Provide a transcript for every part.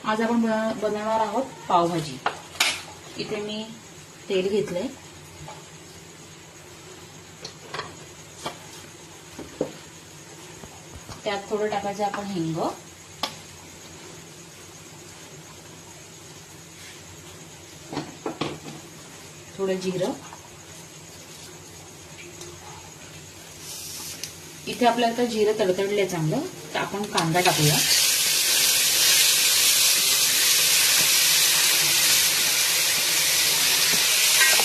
आज आपण बनवणार आहोत पावभाजी। इथे मी तेल घेतलंय, त्यात थोडं टाकायचं आपण हिंग, थोडं जिरं। इथे आपल्याला तर जिरं तडतडलंय चांगलं, तर आपण कांदा टाकूया।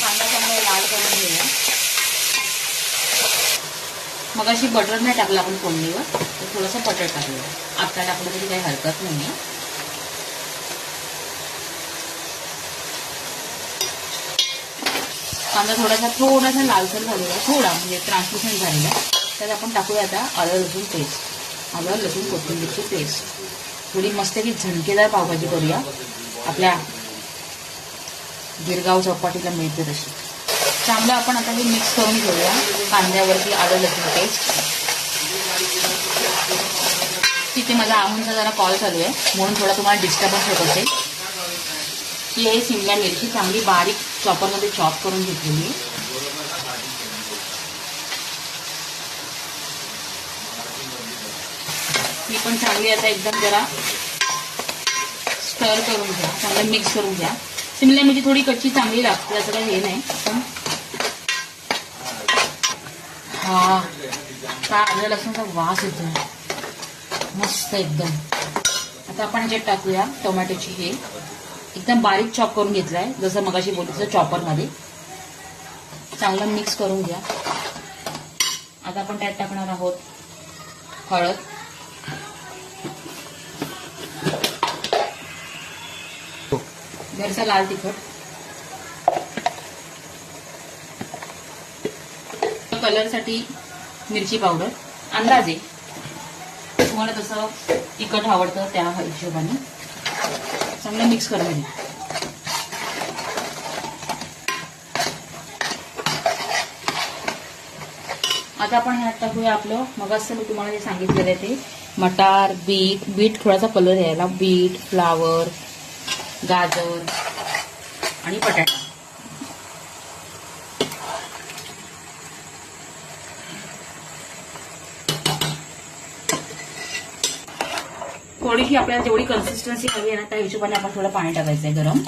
कांदा चांगला लाल करून घेऊया। मगाशी बटर नाही टाकलं आपण फोडणीवर, तर थोडंसं बटर टाकूया। आता टाकलं तरी काही हरकत नाहीये। कांदा थोडासा लालसर झालेला, थोडा म्हणजे ट्रान्सलुसंट झालेला। त्यात आपण टाकूया आता आलं लसूण पेस्ट, आलं लसूण कोथिंबीरची पेस्ट। थोडी मस्त की झणकेदार पावभाजी करूया, आपल्या गिरगाव चौपाटीला मिळते तशी। चांगलं आपण आता हे मिक्स करून घेऊया कांद्यावरती आलं लसूण पेस्ट। तिथे माझा आहूनचा जरा कॉल चालू आहे, म्हणून थोडा तुम्हाला डिस्टर्बन्स होत असेल। ही आहे शिमला मिरची, चांगली बारीक चॉपरमध्ये चॉप करून घेतलेली। ही पण चांगली आता एकदम जरा स्टर करून घ्या, चांगलं मिक्स करून घ्या। शिमला मिरची थोडी कच्ची चांगली लागते, असं काही हे नाही। पण हा काय आलं लसूणचा वास येतो मस्त एकदम। आता आपण ह्याच्यात टाकूया टोमॅटोची हे एकदम बारीक चॉप करून घेतलाय, जसं मगाशी बोलतो चॉपर मध्ये। चांगलं मिक्स करून घ्या। आता आपण त्यात टाकणार आहोत हळद, घरचा लाल तिखट, कलरसाठी मिरची पावडर अंदाजे, तुम्हाला जसं तिखट आवडतं त्या हिशोबाने। चांगलं मिक्स करून घ्या। आता आपण ह्यात टाकूया आपलं मगाचं मी तुम्हाला जे सांगितलेलं आहे ते मटार, बीट थोडासा कलर यायला, बीट, फ्लावर, गाजर आणि बटाटा। थोडीशी आपल्याला जेवढी कन्सिस्टन्सी हवी आहे ना, त्या हिशोबाने आपण थोडं पाणी टाकायचंय गरम।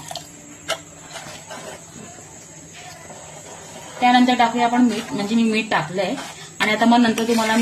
त्यानंतर टाकूया आपण मीठ, म्हणजे मी मीठ टाकलंय। आणि आता मग नंतर तुम्हाला